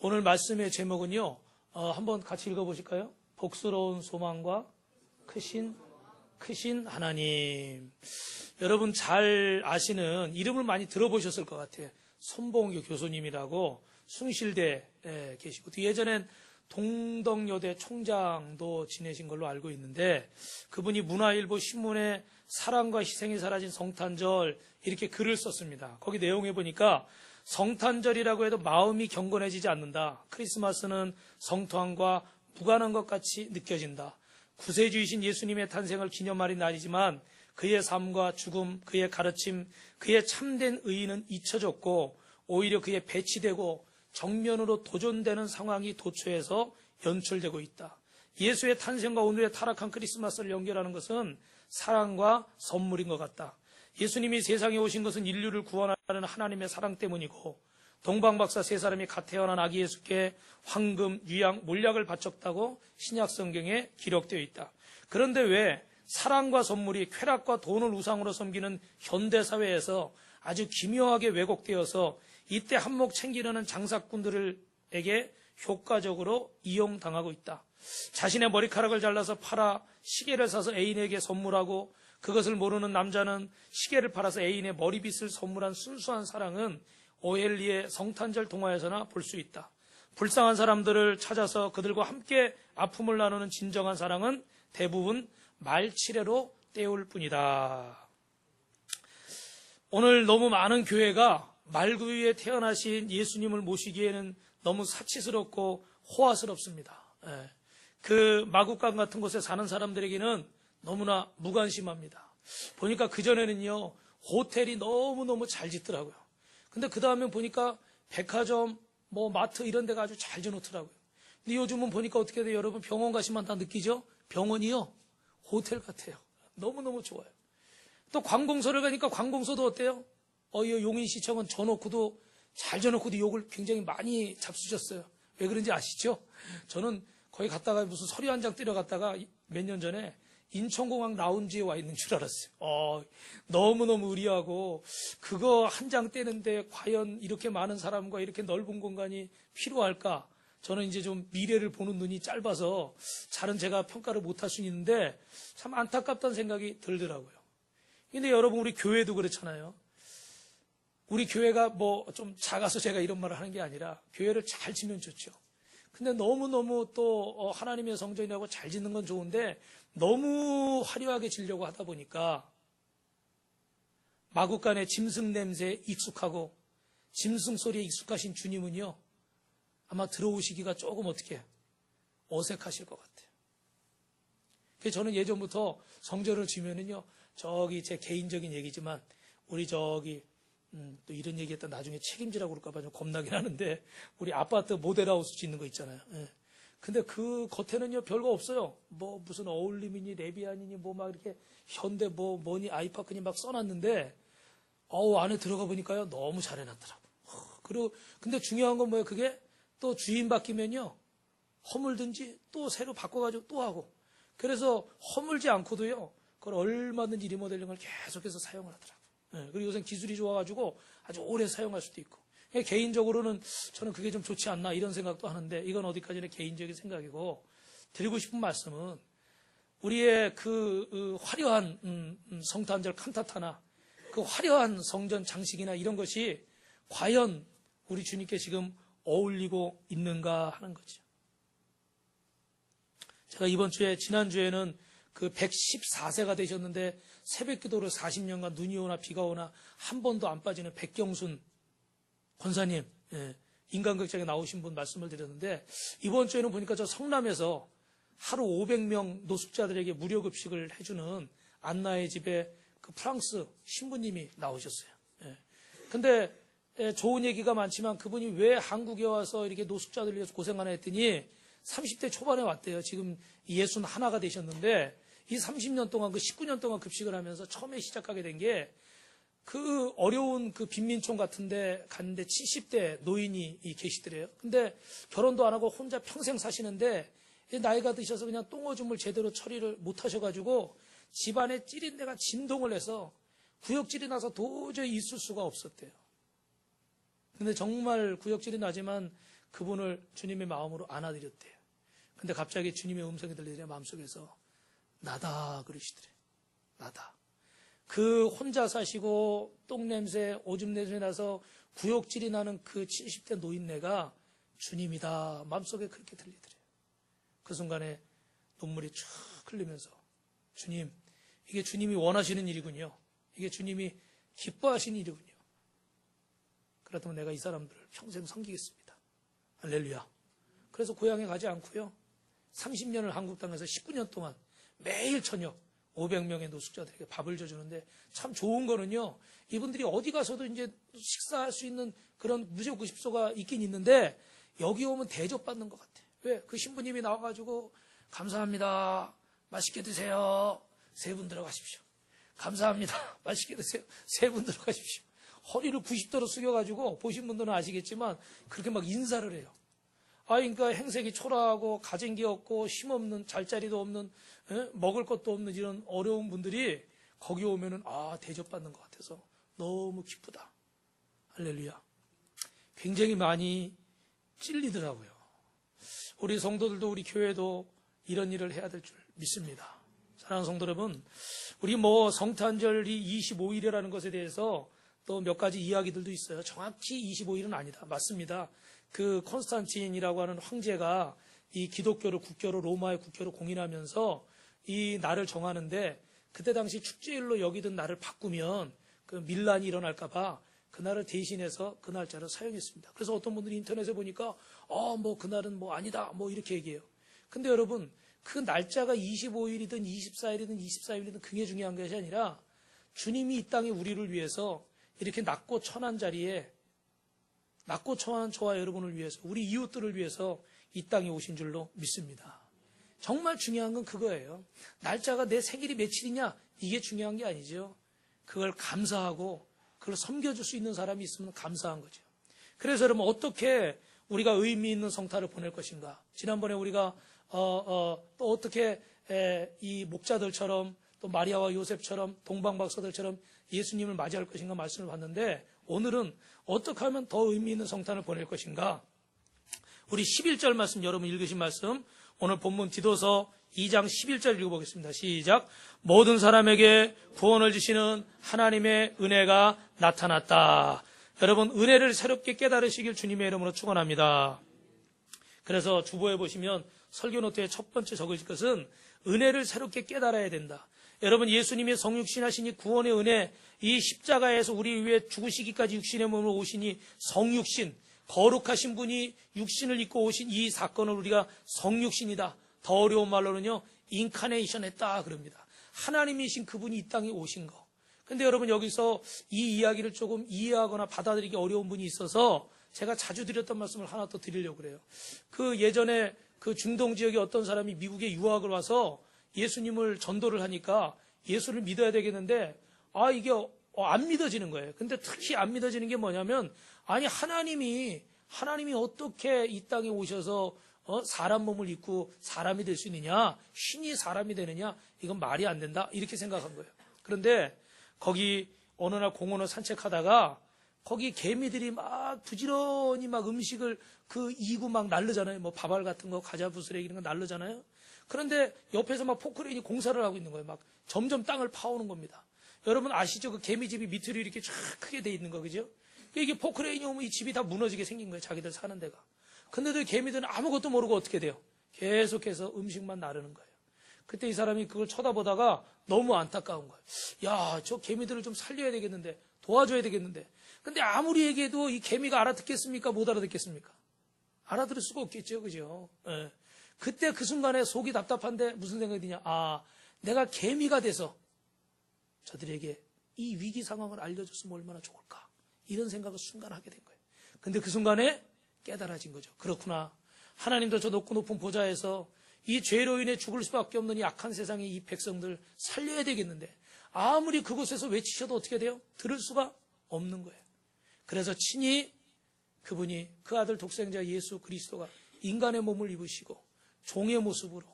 오늘 말씀의 제목은요, 한번 같이 읽어보실까요? 복스러운 소망과 크신 하나님. 여러분 잘 아시는 이름을 많이 들어보셨을 것 같아요. 손봉규 교수님이라고 숭실대에 계시고, 예전엔 동덕여대 총장도 지내신 걸로 알고 있는데, 그분이 문화일보 신문에 사랑과 희생이 사라진 성탄절 이렇게 글을 썼습니다. 거기 내용에 보니까 성탄절이라고 해도 마음이 경건해지지 않는다. 크리스마스는 성토함과 무관한 것 같이 느껴진다. 구세주이신 예수님의 탄생을 기념하는 날이지만 그의 삶과 죽음, 그의 가르침, 그의 참된 의의는 잊혀졌고 오히려 그의 배치되고 정면으로 도전되는 상황이 도처에서 연출되고 있다. 예수의 탄생과 오늘의 타락한 크리스마스를 연결하는 것은 사랑과 선물인 것 같다. 예수님이 세상에 오신 것은 인류를 구원하는 하나님의 사랑 때문이고, 동방박사 세 사람이 갓 태어난 아기 예수께 황금, 유향, 몰약을 바쳤다고 신약 성경에 기록되어 있다. 그런데 왜 사랑과 선물이 쾌락과 돈을 우상으로 섬기는 현대사회에서 아주 기묘하게 왜곡되어서 이때 한몫 챙기려는 장사꾼들에게 효과적으로 이용당하고 있다. 자신의 머리카락을 잘라서 팔아 시계를 사서 애인에게 선물하고, 그것을 모르는 남자는 시계를 팔아서 애인의 머리빗을 선물한 순수한 사랑은 오엘리의 성탄절 동화에서나 볼 수 있다. 불쌍한 사람들을 찾아서 그들과 함께 아픔을 나누는 진정한 사랑은 대부분 말치레로 때울 뿐이다. 오늘 너무 많은 교회가 말구 위에 태어나신 예수님을 모시기에는 너무 사치스럽고 호화스럽습니다. 그 마국간 같은 곳에 사는 사람들에게는 너무나 무관심합니다. 보니까 그전에는요, 호텔이 너무너무 잘 짓더라고요. 근데 그 다음에 보니까 백화점, 마트 이런 데가 아주 잘 지어놓더라고요. 근데 요즘은 보니까 어떻게 돼요? 여러분 병원 가시면 다 느끼죠? 병원이요, 호텔 같아요. 너무너무 좋아요. 또 관공서를 가니까 관공서도 어때요? 용인시청은 져놓고도 잘 져놓고도 욕을 굉장히 많이 잡수셨어요. 왜 그런지 아시죠? 저는 거기 갔다가 무슨 서류 한 장 떼러 갔다가 몇 년 전에 인천공항 라운지에 와 있는 줄 알았어요. 너무너무 의리하고, 그거 한 장 떼는데 과연 이렇게 많은 사람과 이렇게 넓은 공간이 필요할까? 저는 이제 좀 미래를 보는 눈이 짧아서 잘은 제가 평가를 못할 수 있는데 참 안타깝다는 생각이 들더라고요. 근데 여러분, 우리 교회도 그렇잖아요. 우리 교회가 좀 작아서 제가 이런 말을 하는 게 아니라 교회를 잘 지면 좋죠. 근데 너무너무 또 하나님의 성전이라고 잘 짓는 건 좋은데 너무 화려하게 지려고 하다 보니까 마구간의 짐승 냄새에 익숙하고 짐승 소리에 익숙하신 주님은요, 아마 들어오시기가 조금 어떻게 어색하실 것 같아요. 그래서 저는 예전부터 성전을 지면은요, 저기 제 개인적인 얘기지만 우리 저기 또 이런 얘기했다 나중에 책임지라고 그럴까봐 좀 겁나긴 하는데, 우리 아파트 모델하우스 짓는 거 있잖아요. 근데 그 겉에는요 별거 없어요. 무슨 어울림이니 레비안이니 막 이렇게 현대 뭐니 아이파크니 막 써놨는데, 안에 들어가 보니까요 너무 잘 해놨더라고. 근데 중요한 건 뭐예요? 그게 또 주인 바뀌면요 허물든지 또 새로 바꿔가지고 또 하고, 그래서 허물지 않고도요 그걸 얼마든지 리모델링을 계속해서 사용을 하더라고요. 그리고 요새 기술이 좋아가지고 아주 오래 사용할 수도 있고. 개인적으로는 저는 그게 좀 좋지 않나 이런 생각도 하는데, 이건 어디까지나 개인적인 생각이고, 드리고 싶은 말씀은 우리의 그 화려한 성탄절 칸타타나 그 화려한 성전 장식이나 이런 것이 과연 우리 주님께 지금 어울리고 있는가 하는 거죠. 제가 지난주에는 그 114세가 되셨는데 새벽 기도를 40년간 눈이 오나 비가 오나 한 번도 안 빠지는 백경순 권사님, 인간극장에 나오신 분 말씀을 드렸는데, 이번 주에는 보니까 저 성남에서 하루 500명 노숙자들에게 무료 급식을 해주는 안나의 집에 그 프랑스 신부님이 나오셨어요. 근데 좋은 얘기가 많지만 그분이 왜 한국에 와서 이렇게 노숙자들 위해서 고생하나 했더니 30대 초반에 왔대요. 지금 61가 되셨는데 이 30년 동안, 그 19년 동안 급식을 하면서 처음에 시작하게 된 게, 그 어려운 그 빈민촌 같은데 갔는데 70대 노인이 계시더래요. 근데 결혼도 안 하고 혼자 평생 사시는데 나이가 드셔서 그냥 똥오줌을 제대로 처리를 못 하셔가지고 집안에 찌린 데가 진동을 해서 구역질이 나서 도저히 있을 수가 없었대요. 근데 정말 구역질이 나지만 그분을 주님의 마음으로 안아드렸대요. 근데 갑자기 주님의 음성이 들리더니 마음속에서 나다 그러시더래. 나다. 그 혼자 사시고 똥냄새, 오줌냄새 나서 구역질이 나는 그 70대 노인네가 주님이다. 마음속에 그렇게 들리더래요. 그 순간에 눈물이 쭉 흘리면서 주님, 이게 주님이 원하시는 일이군요. 이게 주님이 기뻐하시는 일이군요. 그렇다면 내가 이 사람들을 평생 섬기겠습니다. 할렐루야. 그래서 고향에 가지 않고요. 30년을 한국 땅에서 19년 동안 매일 저녁 500명의 노숙자들에게 밥을 줘주는데 참 좋은 거는요. 이분들이 어디 가서도 이제 식사할 수 있는 그런 무료급식소가 있긴 있는데 여기 오면 대접받는 것 같아요. 왜? 그 신부님이 나와가지고 감사합니다. 맛있게 드세요. 3분 들어가십시오. 감사합니다. 맛있게 드세요. 3분 들어가십시오. 허리를 90도로 숙여가지고 보신 분들은 아시겠지만 그렇게 막 인사를 해요. 그러니까 행색이 초라하고 가진 게 없고 힘없는 잘자리도 없는 먹을 것도 없는 이런 어려운 분들이 거기 오면은 대접받는 것 같아서 너무 기쁘다. 할렐루야. 굉장히 많이 찔리더라고요. 우리 성도들도 우리 교회도 이런 일을 해야 될 줄 믿습니다. 사랑하는 성도 여러분, 우리 성탄절이 25일이라는 것에 대해서 또 몇 가지 이야기들도 있어요. 정확히 25일은 아니다. 맞습니다. 그 콘스탄틴이라고 하는 황제가 이 기독교를 국교로 로마의 국교로 공인하면서 이 날을 정하는데 그때 당시 축제일로 여기던 날을 바꾸면 그 밀란이 일어날까봐 그날을 대신해서 그 날짜를 사용했습니다. 그래서 어떤 분들이 인터넷에 보니까 그날은 아니다 이렇게 얘기해요. 근데 여러분 그 날짜가 25일이든 24일이든 24일이든 그게 중요한 것이 아니라 주님이 이 땅에 우리를 위해서 이렇게 낮고 천한 자리에 낮고 천한 저와 여러분을 위해서 우리 이웃들을 위해서 이 땅에 오신 줄로 믿습니다. 정말 중요한 건 그거예요. 날짜가 내 생일이 며칠이냐 이게 중요한 게 아니죠. 그걸 감사하고 그걸 섬겨줄 수 있는 사람이 있으면 감사한 거죠. 그래서 여러분 어떻게 우리가 의미 있는 성탄을 보낼 것인가. 지난번에 우리가 또 어떻게 이 목자들처럼 또 마리아와 요셉처럼 동방박사들처럼 예수님을 맞이할 것인가 말씀을 봤는데 오늘은 어떻게 하면 더 의미 있는 성탄을 보낼 것인가. 우리 11절 말씀 여러분 읽으신 말씀 오늘 본문 디도서 2장 11절 읽어보겠습니다. 시작. 모든 사람에게 구원을 주시는 하나님의 은혜가 나타났다. 여러분 은혜를 새롭게 깨달으시길 주님의 이름으로 축원합니다. 그래서 주보에 보시면 설교 노트에 첫 번째 적으실 것은 은혜를 새롭게 깨달아야 된다. 여러분 예수님이 성육신하시니 구원의 은혜, 이 십자가에서 우리 위해 죽으시기까지 육신의 몸으로 오시니 성육신, 거룩하신 분이 육신을 입고 오신 이 사건을 우리가 성육신이다. 더 어려운 말로는요 인카네이션 했다 그럽니다. 하나님이신 그분이 이 땅에 오신 거. 근데 여러분 여기서 이 이야기를 조금 이해하거나 받아들이기 어려운 분이 있어서 제가 자주 드렸던 말씀을 하나 더 드리려고 그래요. 그 예전에 그 중동 지역에 어떤 사람이 미국에 유학을 와서 예수님을 전도를 하니까 예수를 믿어야 되겠는데 이게 안 믿어지는 거예요. 근데 특히 안 믿어지는 게 뭐냐면 하나님이 어떻게 이 땅에 오셔서 사람 몸을 입고 사람이 될 수 있느냐, 신이 사람이 되느냐, 이건 말이 안 된다 이렇게 생각한 거예요. 그런데 거기 어느 날 공원을 산책하다가 거기 개미들이 막 부지런히 막 음식을 그 이고 막 날르잖아요. 밥알 같은 거, 과자 부스레기 이런 거 날르잖아요. 그런데 옆에서 막 포크레인이 공사를 하고 있는 거예요. 막 점점 땅을 파오는 겁니다. 여러분 아시죠? 그 개미집이 밑으로 이렇게 쫙 크게 돼 있는 거, 그죠? 이게 포크레인이 오면 이 집이 다 무너지게 생긴 거예요. 자기들 사는 데가. 근데도 개미들은 아무것도 모르고 어떻게 돼요? 계속해서 음식만 나르는 거예요. 그때 이 사람이 그걸 쳐다보다가 너무 안타까운 거예요. 야, 저 개미들을 좀 살려야 되겠는데, 도와줘야 되겠는데. 근데 아무리 얘기해도 이 개미가 알아듣겠습니까? 못 알아듣겠습니까? 알아들을 수가 없겠죠, 그죠? 예. 그때 그 순간에 속이 답답한데 무슨 생각이 드냐? 내가 개미가 돼서 저들에게 이 위기 상황을 알려줬으면 얼마나 좋을까? 이런 생각을 순간 하게 된 거예요. 근데 그 순간에 깨달아진 거죠. 그렇구나. 하나님도 저 높고 높은 보좌에서 이 죄로 인해 죽을 수밖에 없는 이 악한 세상의 이 백성들 살려야 되겠는데 아무리 그곳에서 외치셔도 어떻게 돼요? 들을 수가 없는 거예요. 그래서 친히 그분이 그 아들 독생자 예수 그리스도가 인간의 몸을 입으시고 종의 모습으로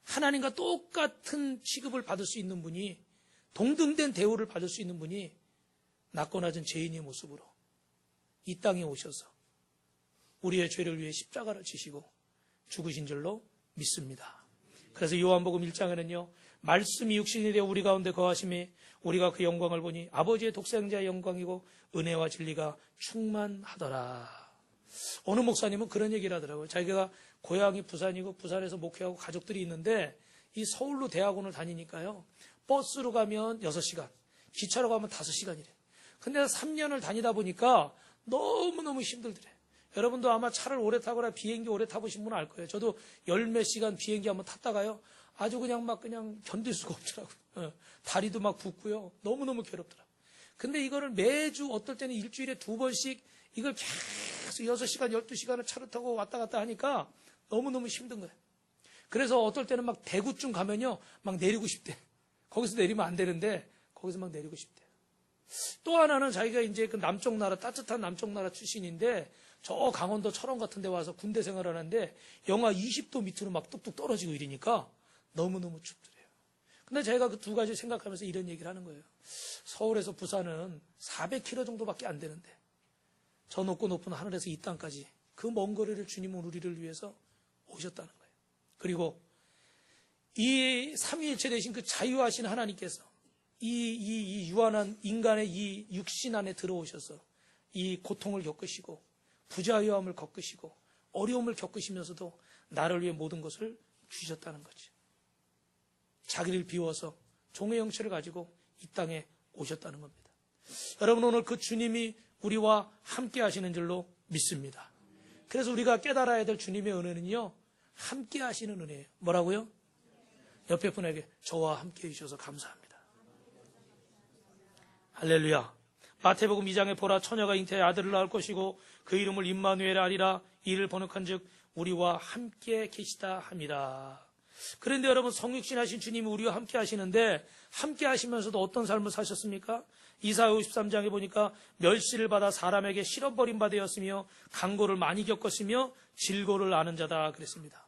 하나님과 똑같은 취급을 받을 수 있는 분이, 동등된 대우를 받을 수 있는 분이 낮고 낮은 죄인의 모습으로 이 땅에 오셔서 우리의 죄를 위해 십자가를 지시고 죽으신 줄로 믿습니다. 그래서 요한복음 1장에는요, 말씀이 육신이 되어 우리 가운데 거하심에 우리가 그 영광을 보니 아버지의 독생자의 영광이고 은혜와 진리가 충만하더라. 어느 목사님은 그런 얘기를 하더라고요. 자기가 고향이 부산이고 부산에서 목회하고 가족들이 있는데 이 서울로 대학원을 다니니까요, 버스로 가면 6시간, 기차로 가면 5시간이래. 근데 3년을 다니다 보니까 너무너무 힘들더래. 여러분도 아마 차를 오래 타거나 비행기 오래 타보신 분은 알 거예요. 저도 10몇 시간 비행기 한번 탔다가요, 아주 그냥 견딜 수가 없더라고요. 다리도 막 붓고요. 너무너무 괴롭더라고요. 근데 이거를 매주 어떨 때는 일주일에 2번씩 이걸 계속 6시간, 12시간을 차를 타고 왔다 갔다 하니까 너무너무 힘든 거예요. 그래서 어떨 때는 막 대구쯤 가면요, 막 내리고 싶대. 거기서 내리면 안 되는데 거기서 막 내리고 싶대. 또 하나는 자기가 이제 그 남쪽 나라, 따뜻한 남쪽 나라 출신인데 저 강원도 철원 같은 데 와서 군대 생활을 하는데 영하 20도 밑으로 막 뚝뚝 떨어지고 이러니까 너무너무 춥더래요. 근데 제가 그 두 가지 생각하면서 이런 얘기를 하는 거예요. 서울에서 부산은 400km 정도밖에 안 되는데 저 높고 높은 하늘에서 이 땅까지 그 먼 거리를 주님은 우리를 위해서 오셨다는 거예요. 그리고 이 삼위일체 되신 그 자유하신 하나님께서 이 유한한 인간의 이 육신 안에 들어오셔서 이 고통을 겪으시고 부자유함을 겪으시고 어려움을 겪으시면서도 나를 위해 모든 것을 주셨다는 거죠. 자기를 비워서 종의 형체를 가지고 이 땅에 오셨다는 겁니다. 여러분, 오늘 그 주님이 우리와 함께 하시는 줄로 믿습니다. 그래서 우리가 깨달아야 될 주님의 은혜는요, 함께 하시는 은혜예요. 뭐라고요? 옆에 분에게 저와 함께 해주셔서 감사합니다. 할렐루야. 마태복음 2장에 보라, 처녀가 잉태해 아들을 낳을 것이고 그 이름을 임마누엘 하리라. 이를 번역한즉 우리와 함께 계시다 함이라. 그런데 여러분, 성육신 하신 주님이 우리와 함께 하시는데 함께 하시면서도 어떤 삶을 사셨습니까? 이사야 53장에 보니까 멸시를 받아 사람에게 실어버림 받으였으며 강고를 많이 겪었으며 질고를 아는 자다 그랬습니다.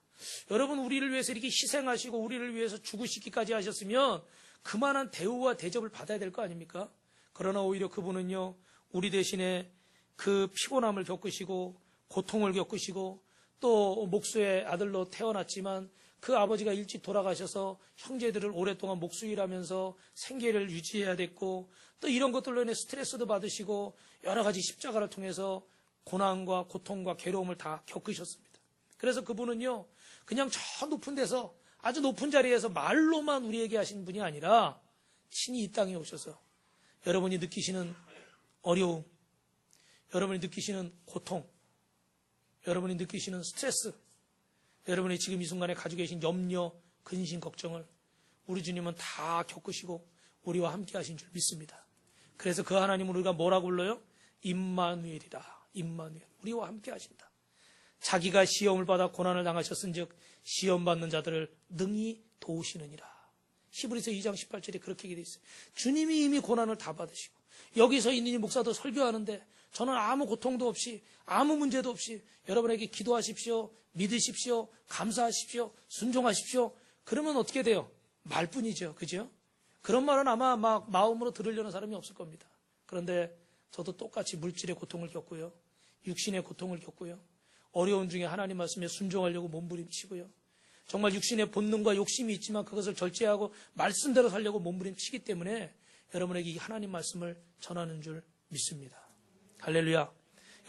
여러분, 우리를 위해서 이렇게 희생하시고 우리를 위해서 죽으시기까지 하셨으면 그만한 대우와 대접을 받아야 될 거 아닙니까? 그러나 오히려 그분은요, 우리 대신에 그 피곤함을 겪으시고 고통을 겪으시고 또 목수의 아들로 태어났지만 그 아버지가 일찍 돌아가셔서 형제들을 오랫동안 목수일하면서 생계를 유지해야 됐고 또 이런 것들로 인해 스트레스도 받으시고 여러 가지 십자가를 통해서 고난과 고통과 괴로움을 다 겪으셨습니다. 그래서 그분은요, 그냥 저 높은 데서 아주 높은 자리에서 말로만 우리에게 하신 분이 아니라 친히 이 땅에 오셔서 여러분이 느끼시는 어려움, 여러분이 느끼시는 고통, 여러분이 느끼시는 스트레스, 여러분이 지금 이 순간에 가지고 계신 염려, 근심, 걱정을 우리 주님은 다 겪으시고 우리와 함께 하신 줄 믿습니다. 그래서 그 하나님을 우리가 뭐라고 불러요? 임마누엘이라. 임마누엘. 우리와 함께 하신다. 자기가 시험을 받아 고난을 당하셨은즉 시험받는 자들을 능히 도우시느니라. 히브리서 2장 18절에 그렇게 얘기되어 있어요. 주님이 이미 고난을 다 받으시고 여기서 있는 이 목사도 설교하는데 저는 아무 고통도 없이 아무 문제도 없이 여러분에게 기도하십시오, 믿으십시오, 감사하십시오, 순종하십시오. 그러면 어떻게 돼요? 말뿐이죠. 그죠? 그런 말은 아마 막 마음으로 들으려는 사람이 없을 겁니다. 그런데 저도 똑같이 물질의 고통을 겪고요, 육신의 고통을 겪고요, 어려운 중에 하나님 말씀에 순종하려고 몸부림치고요, 정말 육신의 본능과 욕심이 있지만 그것을 절제하고 말씀대로 살려고 몸부림치기 때문에 여러분에게 이 하나님 말씀을 전하는 줄 믿습니다. 할렐루야.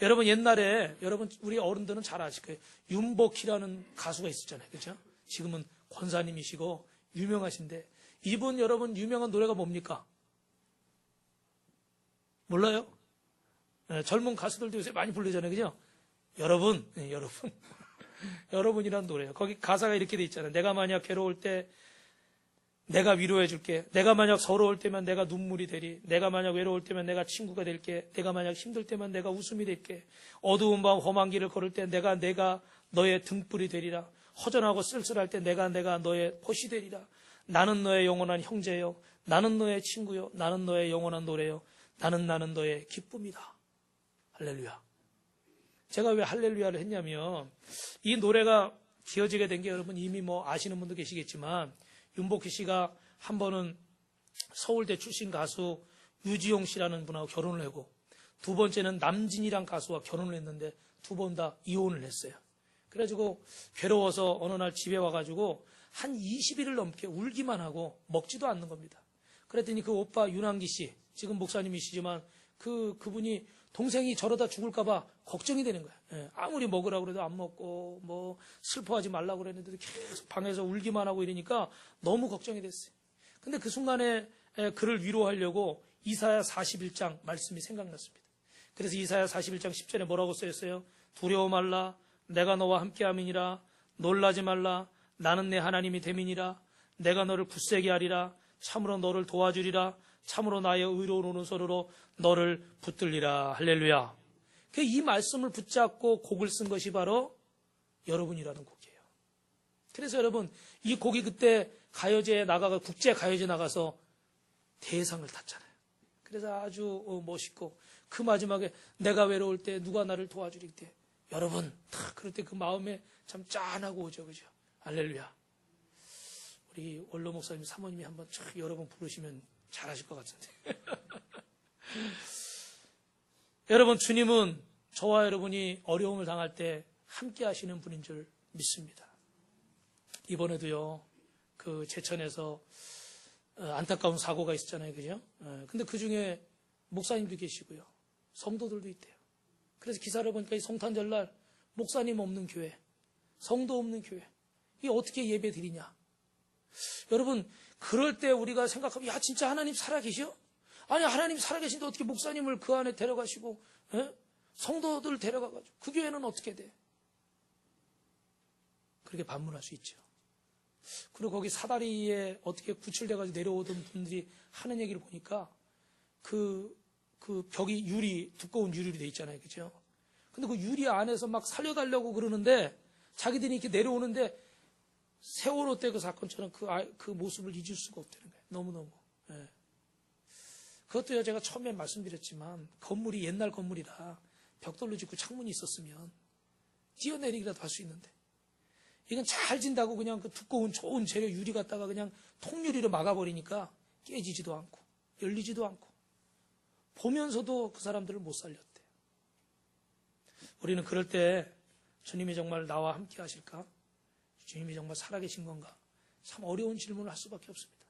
여러분, 옛날에 여러분 우리 어른들은 잘 아실 거예요. 윤복희라는 가수가 있었잖아요. 그렇죠? 지금은 권사님이시고 유명하신데 이분 여러분 유명한 노래가 뭡니까? 몰라요? 네, 젊은 가수들도 요새 많이 부르잖아요. 그죠? 여러분, 네, 여러분. 여러분이란 노래예요. 거기 가사가 이렇게 돼 있잖아요. 내가 만약 괴로울 때 내가 위로해 줄게. 내가 만약 서러울 때면 내가 눈물이 되리. 내가 만약 외로울 때면 내가 친구가 될게. 내가 만약 힘들 때면 내가 웃음이 될게. 어두운 밤 험한 길을 걸을 때 내가 너의 등불이 되리라. 허전하고 쓸쓸할 때 내가 너의 벗이 되리라. 나는 너의 영원한 형제요. 나는 너의 친구요. 나는 너의 영원한 노래요. 나는 너의 기쁨이다. 할렐루야. 제가 왜 할렐루야를 했냐면 이 노래가 지어지게 된 게 여러분 이미 아시는 분도 계시겠지만 윤복희 씨가 한 번은 서울대 출신 가수 유지용 씨라는 분하고 결혼을 하고 두 번째는 남진이란 가수와 결혼을 했는데 두 번 다 이혼을 했어요. 그래가지고 괴로워서 어느 날 집에 와가지고 한 20일을 넘게 울기만 하고 먹지도 않는 겁니다. 그랬더니 그 오빠 윤한기 씨, 지금 목사님이시지만 그분이 동생이 저러다 죽을까봐 걱정이 되는 거예요. 예, 아무리 먹으라고 그래도 안 먹고 뭐 슬퍼하지 말라고 그랬는데도 계속 방에서 울기만 하고 이러니까 너무 걱정이 됐어요. 근데 그 순간에 그를 위로하려고 이사야 41장 말씀이 생각났습니다. 그래서 이사야 41장 10절에 뭐라고 써있어요? 두려워 말라, 내가 너와 함께함이니라. 놀라지 말라, 나는 내 하나님이 됨이니라. 내가 너를 굳세게 하리라. 참으로 너를 도와주리라. 참으로 나의 의로운 오른손으로 너를 붙들리라. 할렐루야. 이 말씀을 붙잡고 곡을 쓴 것이 바로 여러분이라는 곡이에요. 그래서 여러분, 이 곡이 그때 가요제에 나가서 국제 가요제 나가서 대상을 탔잖아요. 그래서 아주 멋있고, 그 마지막에 내가 외로울 때 누가 나를 도와주리 때, 여러분 딱 그럴 때 그 마음에 참 짠하고 오죠, 그죠? 할렐루야. 우리 원로 목사님 사모님이 한번 여러분 부르시면 잘하실 것 같은데. 여러분, 주님은 저와 여러분이 어려움을 당할 때 함께 하시는 분인 줄 믿습니다. 이번에도요, 그 제천에서 안타까운 사고가 있었잖아요, 그죠? 근데 그 중에 목사님도 계시고요, 성도들도 있대요. 그래서 기사를 보니까 이 성탄절날 목사님 없는 교회, 성도 없는 교회, 이게 어떻게 예배 드리냐? 여러분, 그럴 때 우리가 생각하면, 야, 진짜 하나님 살아계셔? 아니, 하나님 살아계신데 어떻게 목사님을 그 안에 데려가시고, 성도들 데려가가지고, 그 교회는 어떻게 돼? 그렇게 반문할 수 있죠. 그리고 거기 사다리에 어떻게 구출돼가지고 내려오던 분들이 하는 얘기를 보니까, 그 벽이 두꺼운 유리로 돼 있잖아요. 그죠? 근데 그 유리 안에서 막 살려달라고 그러는데, 자기들이 이렇게 내려오는데, 세월호 때 그 사건처럼 그 모습을 잊을 수가 없다는 거예요. 너무너무. 예. 그것도요, 제가 처음에 말씀드렸지만, 건물이 옛날 건물이라 벽돌로 짓고 창문이 있었으면 뛰어내리기라도 할 수 있는데, 이건 잘 진다고 그냥 그 두꺼운 좋은 재료 유리 갖다가 그냥 통유리로 막아버리니까 깨지지도 않고, 열리지도 않고, 보면서도 그 사람들을 못 살렸대요. 우리는 그럴 때 주님이 정말 나와 함께 하실까? 주님이 정말 살아계신 건가? 참 어려운 질문을 할 수밖에 없습니다.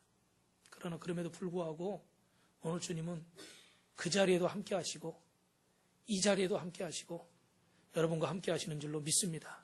그러나 그럼에도 불구하고 오늘 주님은 그 자리에도 함께 하시고 이 자리에도 함께 하시고 여러분과 함께 하시는 줄로 믿습니다.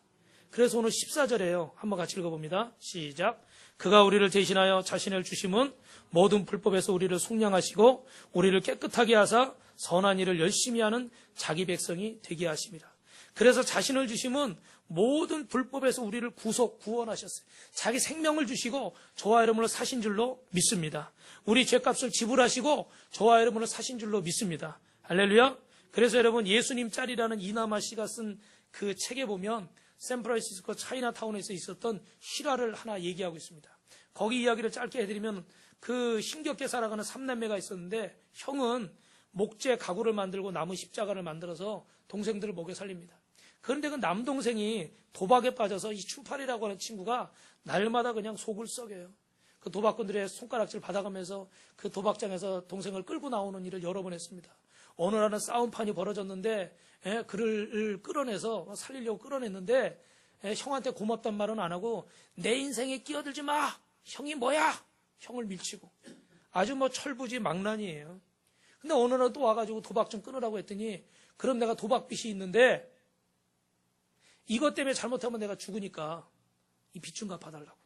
그래서 오늘 14절에요. 한번 같이 읽어봅니다. 시작. 그가 우리를 대신하여 자신을 주심은 모든 불법에서 우리를 속량하시고 우리를 깨끗하게 하사 선한 일을 열심히 하는 자기 백성이 되게 하심이라. 그래서 자신을 주심은 모든 불법에서 우리를 구원하셨어요. 자기 생명을 주시고 저와 여러분을 사신 줄로 믿습니다. 우리 죄값을 지불하시고 저와 여러분을 사신 줄로 믿습니다. 할렐루야. 그래서 여러분, 예수님 짤이라는 이나마 씨가 쓴 그 책에 보면 샌프란시스코 차이나타운에서 있었던 실화를 하나 얘기하고 있습니다. 거기 이야기를 짧게 해드리면, 그 힘겹게 살아가는 3남매가 있었는데, 형은 목재 가구를 만들고 나무 십자가를 만들어서 동생들을 먹여 살립니다. 그런데 그 남동생이 도박에 빠져서 이 춘팔이라고 하는 친구가 날마다 그냥 속을 썩여요. 그 도박꾼들의 손가락질 받아가면서 그 도박장에서 동생을 끌고 나오는 일을 여러 번 했습니다. 어느 날은 싸움판이 벌어졌는데, 그를 끌어내서 살리려고 끌어냈는데, 형한테 고맙단 말은 안 하고, 내 인생에 끼어들지 마! 형이 뭐야! 형을 밀치고. 아주 철부지 망난이에요. 근데 어느 날 또 와가지고 도박 좀 끊으라고 했더니, 그럼 내가 도박빚이 있는데, 이것 때문에 잘못하면 내가 죽으니까 이 빚 좀 갚아달라고.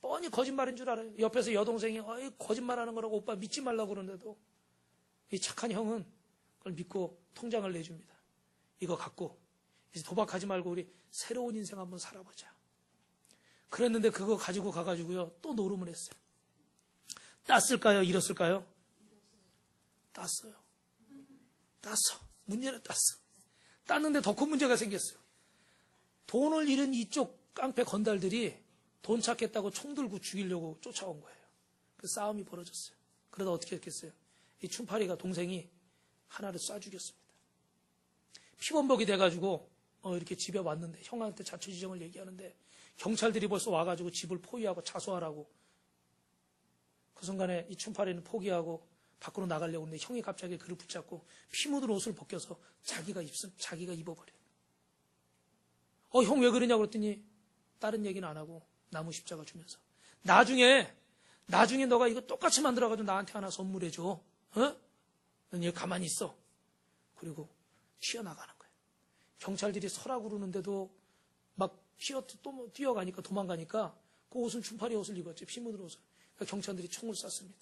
뻔히 거짓말인 줄 알아요. 옆에서 여동생이 거짓말하는 거라고 오빠 믿지 말라고 그러는데도 이 착한 형은 그걸 믿고 통장을 내줍니다. 이거 갖고 이제 도박하지 말고 우리 새로운 인생 한번 살아보자. 그랬는데 그거 가지고 가가지고요, 또 노름을 했어요. 땄을까요? 잃었을까요? 땄어요. 땄어. 문제는 땄어. 땄는데 더 큰 문제가 생겼어요. 돈을 잃은 이쪽 깡패 건달들이 돈 찾겠다고 총 들고 죽이려고 쫓아온 거예요. 그 싸움이 벌어졌어요. 그러다 어떻게 했겠어요? 이 춘파리가 동생이 하나를 쏴 죽였습니다. 피범벅이 돼가지고 이렇게 집에 왔는데 형한테 자초지정을 얘기하는데 경찰들이 벌써 와가지고 집을 포위하고 자수하라고. 그 순간에 이 춘파리는 포기하고 밖으로 나가려고 했는데 형이 갑자기 그를 붙잡고 피 묻은 옷을 벗겨서 자기가 입어버려요. 형 왜 그러냐고 그랬더니 다른 얘기는 안 하고 나무 십자가 주면서 나중에 너가 이거 똑같이 만들어가지고 나한테 하나 선물해줘. 넌 여기 가만히 있어. 그리고 튀어나가는 거예요. 경찰들이 서라고 그러는데도 막 뛰어가니까 도망가니까 그 옷은 춘팔이 옷을 입었죠. 피 묻은 옷을. 그러니까 경찰들이 총을 쐈습니다.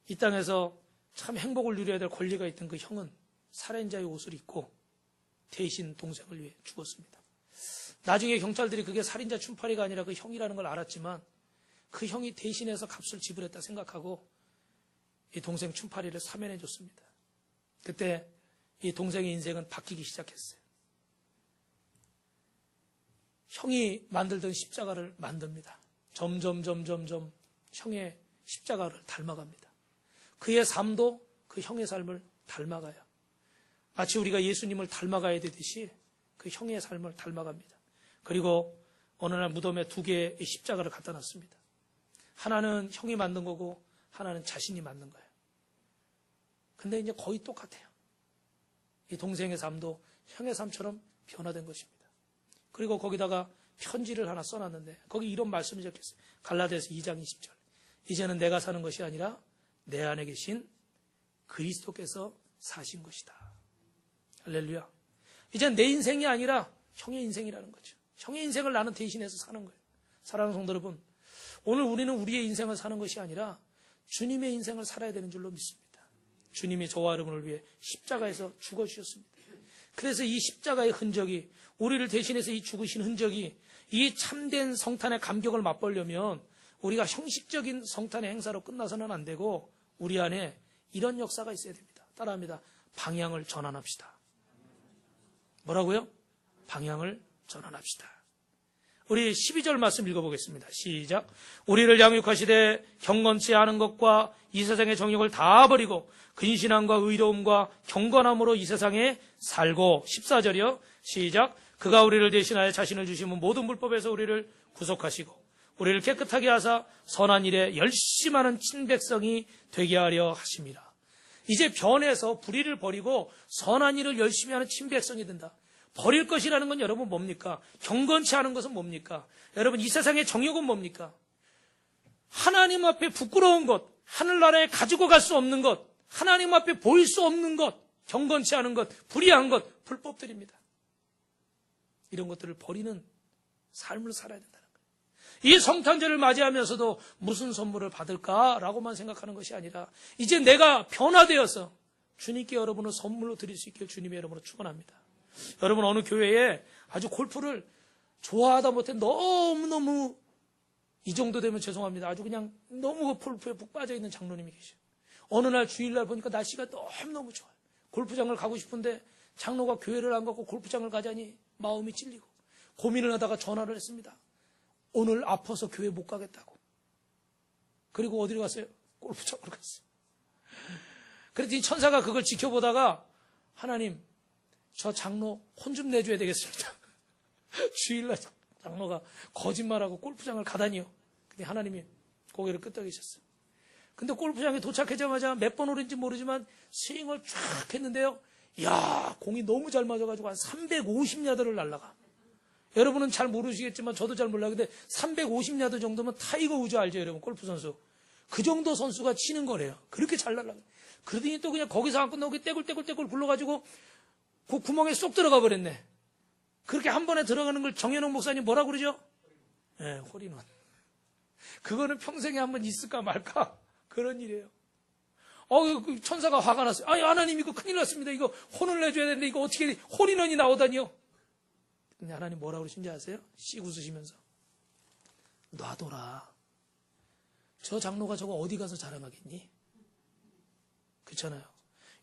이 땅에서 참 행복을 누려야 될 권리가 있던 그 형은 살인자의 옷을 입고 대신 동생을 위해 죽었습니다. 나중에 경찰들이 그게 살인자 춘팔이가 아니라 그 형이라는 걸 알았지만 그 형이 대신해서 값을 지불했다 생각하고 이 동생 춘팔이를 사면해 줬습니다. 그때 이 동생의 인생은 바뀌기 시작했어요. 형이 만들던 십자가를 만듭니다. 점점 형의 십자가를 닮아갑니다. 그의 삶도 그 형의 삶을 닮아가요. 마치 우리가 예수님을 닮아가야 되듯이 그 형의 삶을 닮아갑니다. 그리고 어느 날 무덤에 2개의 십자가를 갖다 놨습니다. 하나는 형이 만든 거고 하나는 자신이 만든 거예요. 근데 이제 거의 똑같아요. 이 동생의 삶도 형의 삶처럼 변화된 것입니다. 그리고 거기다가 편지를 하나 써놨는데 거기 이런 말씀이 적혀있어요. 갈라디아서 2장 20절. 이제는 내가 사는 것이 아니라 내 안에 계신 그리스도께서 사신 것이다. 할렐루야. 이젠 내 인생이 아니라 형의 인생이라는 거죠. 형의 인생을 나는 대신해서 사는 거예요. 사랑하는 성도 여러분, 오늘 우리는 우리의 인생을 사는 것이 아니라 주님의 인생을 살아야 되는 줄로 믿습니다. 주님이 저와 여러분을 위해 십자가에서 죽어주셨습니다. 그래서 이 십자가의 흔적이, 우리를 대신해서 이 죽으신 흔적이 이 참된 성탄의 감격을 맛보려면 우리가 형식적인 성탄의 행사로 끝나서는 안 되고 우리 안에 이런 역사가 있어야 됩니다. 따라합니다. 방향을 전환합시다. 뭐라고요? 방향을 전환합시다. 우리 12절 말씀 읽어보겠습니다. 시작. 우리를 양육하시되 경건치 않은 것과 이 세상의 정욕을 다 버리고 근신함과 의로움과 경건함으로 이 세상에 살고. 14절이요. 시작. 그가 우리를 대신하여 자신을 주시면 모든 불법에서 우리를 구속하시고 우리를 깨끗하게 하사 선한 일에 열심하는 친백성이 되게 하려 하심이라. 이제 변해서 불의를 버리고 선한 일을 열심히 하는 친백성이 된다. 버릴 것이라는 건 여러분 뭡니까? 경건치 않은 것은 뭡니까? 여러분 이 세상의 정욕은 뭡니까? 하나님 앞에 부끄러운 것, 하늘나라에 가지고 갈 수 없는 것, 하나님 앞에 보일 수 없는 것, 경건치 않은 것, 불의한 것, 불법들입니다. 이런 것들을 버리는 삶을 살아야 된다는 거예요. 이 성탄절을 맞이하면서도 무슨 선물을 받을까라고만 생각하는 것이 아니라 이제 내가 변화되어서 주님께 여러분을 선물로 드릴 수 있게 주님의 이름으로 축원합니다. 여러분 어느 교회에 아주 골프를 좋아하다 못해 너무너무 이 정도 되면 죄송합니다. 아주 그냥 너무 골프에 푹 빠져있는 장로님이 계셔요. 어느 날 주일날 보니까 날씨가 너무너무 좋아요. 골프장을 가고 싶은데 장로가 교회를 안 가고 골프장을 가자니 마음이 찔리고 고민을 하다가 전화를 했습니다. 오늘 아파서 교회 못 가겠다고. 그리고 어디로 갔어요? 골프장으로 갔어요. 그랬더니 천사가 그걸 지켜보다가 하나님 저 장로 혼 좀 내줘야 되겠습니다. 주일날 장로가 거짓말하고 골프장을 가다니요. 근데 하나님이 고개를 끄덕이셨어요. 근데 골프장에 도착하자마자 몇 번 오른지 모르지만 스윙을 쫙 했는데요. 이야, 공이 너무 잘 맞아가지고 한 350야드를 날아가. 여러분은 잘 모르시겠지만 저도 잘 몰라요. 근데 350야드 정도면 타이거 우즈 알죠, 여러분? 골프 선수. 그 정도 선수가 치는 거래요. 그렇게 잘 날아가. 그러더니 또 그냥 거기서 안 끝나고 떼굴떼굴 굴러가지고 그 구멍에 쏙 들어가 버렸네. 그렇게 한 번에 들어가는 걸 정현웅 목사님 뭐라고 그러죠? 네, 홀인원. 그거는 평생에 한 번 있을까 말까? 그런 일이에요. 그 천사가 화가 났어요. 아니, 하나님 이거 큰일 났습니다. 이거 혼을 내줘야 되는데 이거 어떻게 홀인원이 나오다니요? 근데 하나님 뭐라고 그러신지 아세요? 씩 웃으시면서. 놔둬라. 저 장로가 저거 어디 가서 자랑하겠니? 그렇잖아요.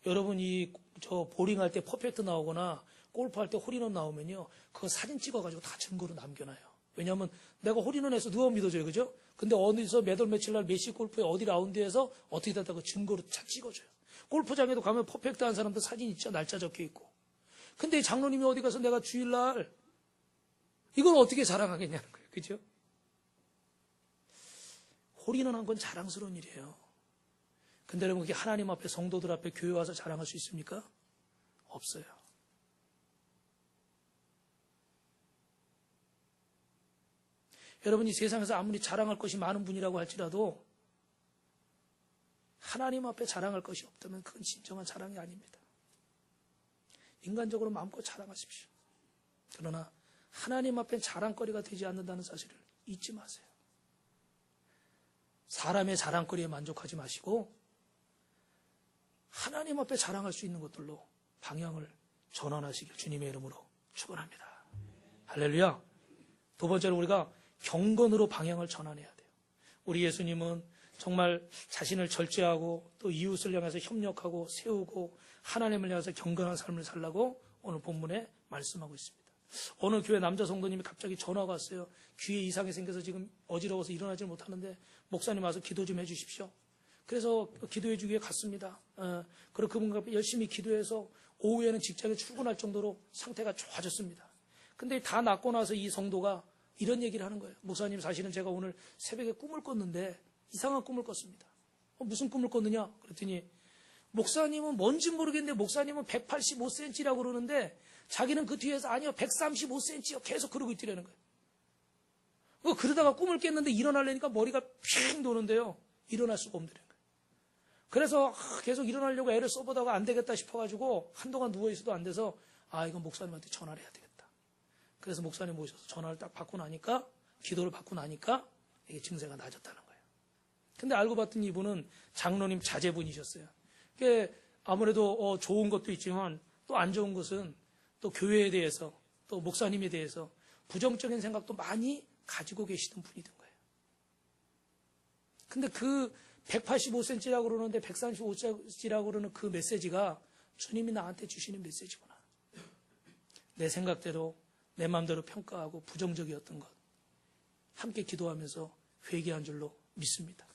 여러분이 저 보링할 때 퍼펙트 나오거나 골프할 때 홀인원 나오면요. 그거 사진 찍어가지고 다 증거로 남겨놔요. 왜냐하면 내가 홀인원에서 누가 믿어줘요. 그죠? 근데 어디서 몇 월 며칠 날 메시 골프에 어디 라운드에서 어떻게 됐다고 증거로 다 찍어줘요. 골프장에도 가면 퍼펙트 한 사람들 사진 있죠. 날짜 적혀 있고. 근데 장로님이 어디 가서 내가 주일날 이걸 어떻게 자랑하겠냐는 거예요. 그죠? 홀인원 한 건 자랑스러운 일이에요. 근데 여러분 그게 하나님 앞에 성도들 앞에 교회 와서 자랑할 수 있습니까? 없어요. 여러분이 세상에서 아무리 자랑할 것이 많은 분이라고 할지라도 하나님 앞에 자랑할 것이 없다면 그건 진정한 자랑이 아닙니다. 인간적으로 마음껏 자랑하십시오. 그러나 하나님 앞엔 자랑거리가 되지 않는다는 사실을 잊지 마세요. 사람의 자랑거리에 만족하지 마시고 하나님 앞에 자랑할 수 있는 것들로 방향을 전환하시길 주님의 이름으로 축원합니다. 할렐루야. 두 번째로 우리가 경건으로 방향을 전환해야 돼요. 우리 예수님은 정말 자신을 절제하고 또 이웃을 향해서 협력하고 세우고 하나님을 향해서 경건한 삶을 살라고 오늘 본문에 말씀하고 있습니다. 어느 교회 남자 성도님이 갑자기 전화가 왔어요. 귀에 이상이 생겨서 지금 어지러워서 일어나지 못하는데 목사님 와서 기도 좀 해주십시오. 그래서 기도해 주기에 갔습니다. 그리고 그분과 열심히 기도해서 오후에는 직장에 출근할 정도로 상태가 좋아졌습니다. 근데 다 낫고 나서 이 성도가 이런 얘기를 하는 거예요. 목사님, 사실은 제가 오늘 새벽에 꿈을 꿨는데 이상한 꿈을 꿨습니다. 무슨 꿈을 꿨느냐? 그랬더니 목사님은 뭔지 모르겠는데 목사님은 185cm라고 그러는데 자기는 그 뒤에서 아니요 135cm요 계속 그러고 있더라는 거예요. 그러다가 꿈을 깼는데 일어나려니까 머리가 핑 도는데요. 일어날 수가 없더라는 거예요. 그래서 계속 일어나려고 애를 써보다가 안 되겠다 싶어가지고 한동안 누워있어도 안 돼서 이건 목사님한테 전화를 해야 되겠다. 그래서 목사님 모셔서 전화를 딱 받고 나니까 기도를 받고 나니까 이게 증세가 나아졌다는 거예요. 근데 알고 봤더니 이분은 장로님 자제분이셨어요. 아무래도 좋은 것도 있지만 또 안 좋은 것은 또 교회에 대해서 또 목사님에 대해서 부정적인 생각도 많이 가지고 계시던 분이던 거예요. 근데 그 185cm라고 그러는데 135cm라고 그러는 그 메시지가 주님이 나한테 주시는 메시지구나. 내 생각대로 내 마음대로 평가하고 부정적이었던 것 함께 기도하면서 회개한 줄로 믿습니다.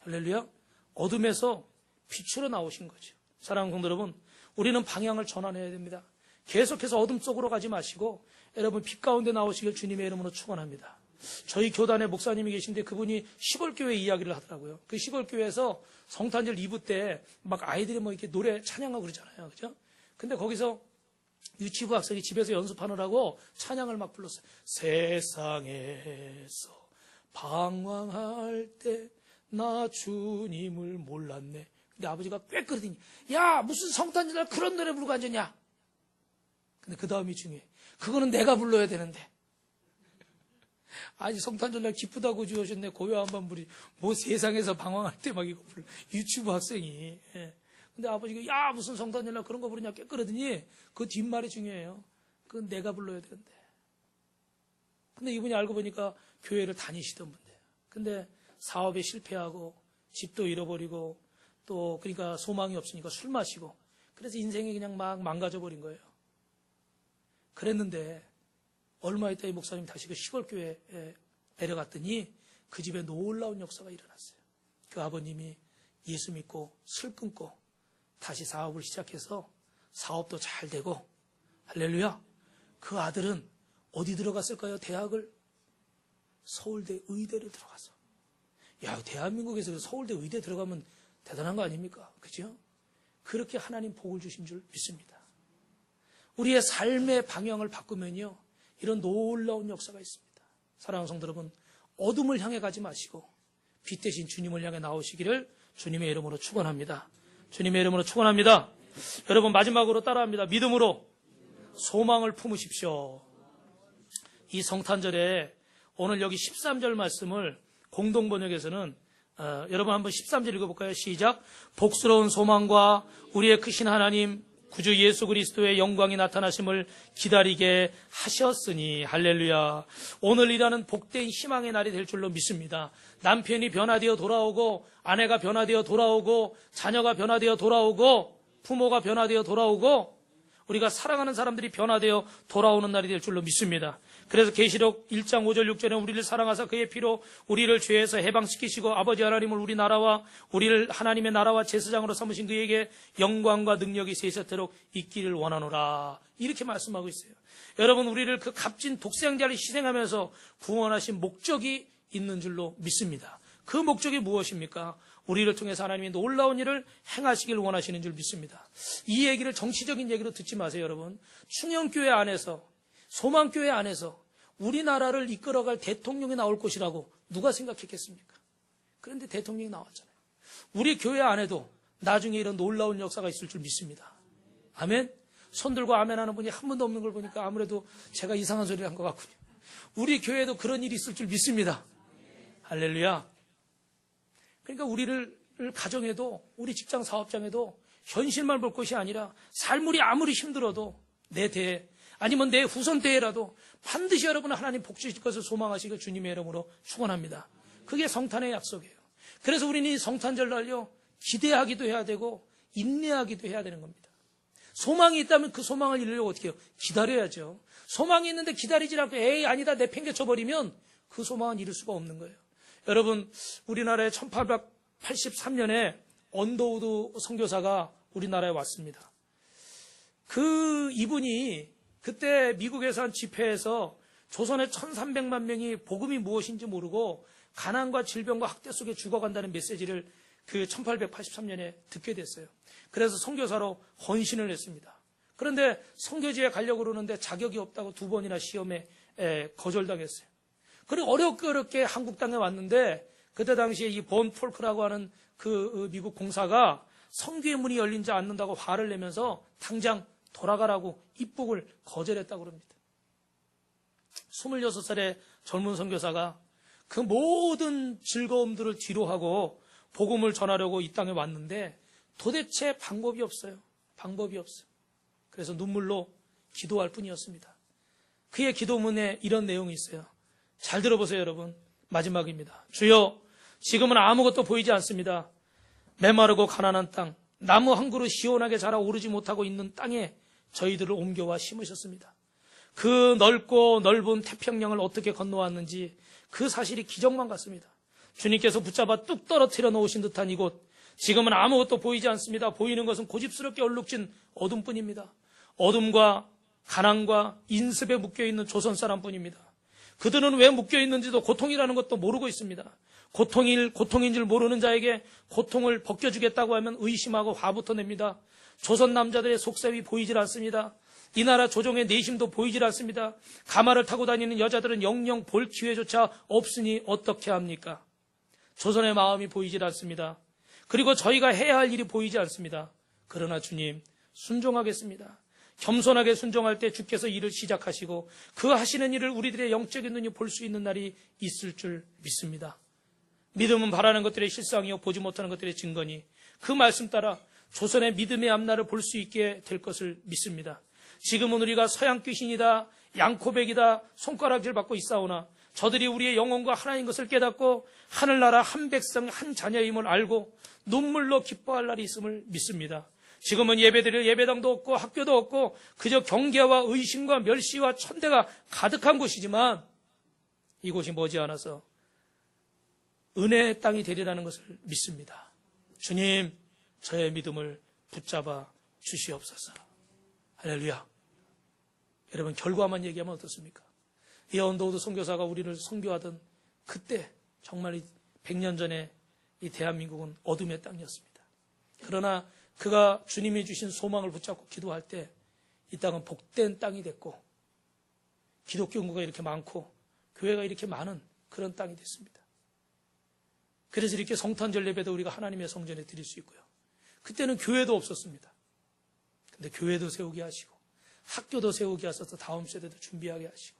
할렐루야. 어둠에서 빛으로 나오신 거죠. 사랑하는 성도 여러분, 우리는 방향을 전환해야 됩니다. 계속해서 어둠 속으로 가지 마시고 여러분 빛 가운데 나오시길 주님의 이름으로 축원합니다. 저희 교단에 목사님이 계신데 그분이 시골교회 이야기를 하더라고요. 그 시골교회에서 성탄절 2부 때 막 아이들이 이렇게 노래 찬양하고 그러잖아요. 그죠? 근데 거기서 유치부 학생이 집에서 연습하느라고 찬양을 막 불렀어요. 세상에서 방황할 때 나 주님을 몰랐네. 근데 아버지가 꽥 그러더니 야 무슨 성탄절날 그런 노래 부르고 앉았냐. 근데 그 다음이 중요해. 그거는 내가 불러야 되는데. 아니 성탄절날 기쁘다고 주셨네. 고요한 밤부리 뭐 세상에서 방황할 때 막 이거 불러. 유치부 학생이. 근데 아버지가 야 무슨 성탄절날 그런 거 부르냐 꽥 그러더니 그 뒷말이 중요해요. 그건 내가 불러야 되는데. 근데 이분이 알고 보니까 교회를 다니시던 분이에요. 근데 사업에 실패하고 집도 잃어버리고 또 그러니까 소망이 없으니까 술 마시고 그래서 인생이 그냥 막 망가져 버린 거예요. 그랬는데 얼마 있다 이 목사님 다시 그 시골교회에 내려갔더니 그 집에 놀라운 역사가 일어났어요. 그 아버님이 예수 믿고 술 끊고 다시 사업을 시작해서 사업도 잘 되고 할렐루야. 그 아들은 어디 들어갔을까요? 대학을 서울대 의대를 들어가서. 야, 대한민국에서 서울대 의대 들어가면 대단한 거 아닙니까? 그죠? 그렇게 하나님 복을 주신 줄 믿습니다. 우리의 삶의 방향을 바꾸면요, 이런 놀라운 역사가 있습니다. 사랑하는 성도 여러분, 어둠을 향해 가지 마시고 빛 대신 주님을 향해 나오시기를 주님의 이름으로 축원합니다. 주님의 이름으로 축원합니다. 여러분 마지막으로 따라합니다. 믿음으로 소망을 품으십시오. 이 성탄절에 오늘 여기 13절 말씀을 공동번역에서는 여러분 한번 13절 읽어볼까요? 시작. 복스러운 소망과 우리의 크신 하나님 구주 예수 그리스도의 영광이 나타나심을 기다리게 하셨으니 할렐루야. 오늘이라는 복된 희망의 날이 될 줄로 믿습니다. 남편이 변화되어 돌아오고 아내가 변화되어 돌아오고 자녀가 변화되어 돌아오고 부모가 변화되어 돌아오고 우리가 사랑하는 사람들이 변화되어 돌아오는 날이 될 줄로 믿습니다. 그래서 계시록 1장 5절 6절에 우리를 사랑하사 그의 피로 우리를 죄에서 해방시키시고 아버지 하나님을 우리 나라와 우리를 하나님의 나라와 제사장으로 삼으신 그에게 영광과 능력이 세세토록 있기를 원하노라. 이렇게 말씀하고 있어요. 여러분 우리를 그 값진 독생자를 희생하면서 구원하신 목적이 있는 줄로 믿습니다. 그 목적이 무엇입니까? 우리를 통해서 하나님이 놀라운 일을 행하시길 원하시는 줄 믿습니다. 이 얘기를 정치적인 얘기로 듣지 마세요, 여러분. 충영교회 안에서, 소망교회 안에서 우리나라를 이끌어갈 대통령이 나올 것이라고 누가 생각했겠습니까? 그런데 대통령이 나왔잖아요. 우리 교회 안에도 나중에 이런 놀라운 역사가 있을 줄 믿습니다. 아멘? 손 들고 아멘 하는 분이 한 분도 없는 걸 보니까 아무래도 제가 이상한 소리를 한 것 같군요. 우리 교회에도 그런 일이 있을 줄 믿습니다. 할렐루야. 그러니까 우리를 가정에도 우리 직장 사업장에도 현실만 볼 것이 아니라 삶이 아무리 힘들어도 내 대에 아니면 내 후손 대에라도 반드시 여러분 하나님 복 주실 것을 소망하시길 주님의 이름으로 축원합니다. 그게 성탄의 약속이에요. 그래서 우리는 이 성탄절날요 기대하기도 해야 되고 인내하기도 해야 되는 겁니다. 소망이 있다면 그 소망을 이루려고 어떻게 해요? 기다려야죠. 소망이 있는데 기다리지 않고 에이 아니다 내팽개쳐버리면 그 소망은 이룰 수가 없는 거예요. 여러분 우리나라에 1883년에 언더우드 선교사가 우리나라에 왔습니다. 이분이 그때 미국에서 한 집회에서 조선의 1300만 명이 복음이 무엇인지 모르고 가난과 질병과 학대 속에 죽어간다는 메시지를 그 1883년에 듣게 됐어요. 그래서 선교사로 헌신을 했습니다. 그런데 선교지에 가려고 그러는데 자격이 없다고 2번이나 시험에 거절당했어요. 그리고 어렵게 한국 땅에 왔는데 그때 당시에 이 본 폴크라고 하는 그 미국 공사가 선교의 문이 열리지 않는다고 화를 내면서 당장 돌아가라고 입국을 거절했다고 합니다. 26살의 젊은 선교사가 그 모든 즐거움들을 뒤로하고 복음을 전하려고 이 땅에 왔는데 도대체 방법이 없어요. 방법이 없어요. 그래서 눈물로 기도할 뿐이었습니다. 그의 기도문에 이런 내용이 있어요. 잘 들어보세요, 여러분. 마지막입니다. 주여, 지금은 아무것도 보이지 않습니다. 메마르고 가난한 땅, 나무 한 그루 시원하게 자라 오르지 못하고 있는 땅에 저희들을 옮겨와 심으셨습니다. 그 넓고 넓은 태평양을 어떻게 건너왔는지 그 사실이 기적만 같습니다. 주님께서 붙잡아 뚝 떨어뜨려 놓으신 듯한 이곳, 지금은 아무것도 보이지 않습니다. 보이는 것은 고집스럽게 얼룩진 어둠뿐입니다. 어둠과 가난과 인습에 묶여있는 조선 사람뿐입니다. 그들은 왜 묶여있는지도 고통이라는 것도 모르고 있습니다. 고통인 줄 모르는 자에게 고통을 벗겨주겠다고 하면 의심하고 화부터 냅니다. 조선 남자들의 속셈이 보이질 않습니다. 이 나라 조정의 내심도 보이질 않습니다. 가마를 타고 다니는 여자들은 영영 볼 기회조차 없으니 어떻게 합니까? 조선의 마음이 보이질 않습니다. 그리고 저희가 해야 할 일이 보이지 않습니다. 그러나 주님, 순종하겠습니다. 겸손하게 순종할 때 주께서 일을 시작하시고 그 하시는 일을 우리들의 영적인 눈이 볼 수 있는 날이 있을 줄 믿습니다. 믿음은 바라는 것들의 실상이요 보지 못하는 것들의 증거니 그 말씀 따라 조선의 믿음의 앞날을 볼 수 있게 될 것을 믿습니다. 지금은 우리가 서양 귀신이다, 양코백이다 손가락질 받고 있사오나 저들이 우리의 영혼과 하나인 것을 깨닫고 하늘나라 한 백성 한 자녀임을 알고 눈물로 기뻐할 날이 있음을 믿습니다. 지금은 예배드릴 예배당도 없고 학교도 없고 그저 경계와 의심과 멸시와 천대가 가득한 곳이지만 이곳이 머지않아서 은혜의 땅이 되리라는 것을 믿습니다. 주님, 저의 믿음을 붙잡아 주시옵소서. 할렐루야. 여러분, 결과만 얘기하면 어떻습니까? 이 언더우드 선교사가 우리를 선교하던 그때 정말 100년 전에 이 대한민국은 어둠의 땅이었습니다. 그러나 그가 주님이 주신 소망을 붙잡고 기도할 때 이 땅은 복된 땅이 됐고 기독교 인구가 이렇게 많고 교회가 이렇게 많은 그런 땅이 됐습니다. 그래서 이렇게 성탄절 예배도 우리가 하나님의 성전에 드릴 수 있고요. 그때는 교회도 없었습니다. 근데 교회도 세우게 하시고 학교도 세우게 하셔서 다음 세대도 준비하게 하시고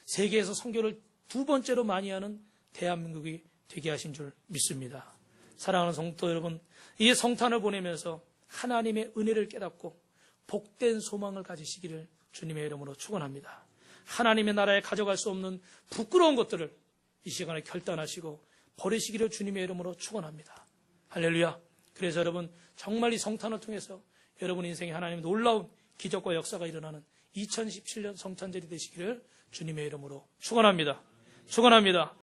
세계에서 선교를 2번째로 많이 하는 대한민국이 되게 하신 줄 믿습니다. 사랑하는 성도 여러분, 이 성탄을 보내면서 하나님의 은혜를 깨닫고 복된 소망을 가지시기를 주님의 이름으로 축원합니다. 하나님의 나라에 가져갈 수 없는 부끄러운 것들을 이 시간에 결단하시고 버리시기를 주님의 이름으로 축원합니다. 할렐루야. 그래서 여러분 정말 이 성탄을 통해서 여러분 인생에 하나님의 놀라운 기적과 역사가 일어나는 2017년 성탄절이 되시기를 주님의 이름으로 축원합니다. 축원합니다.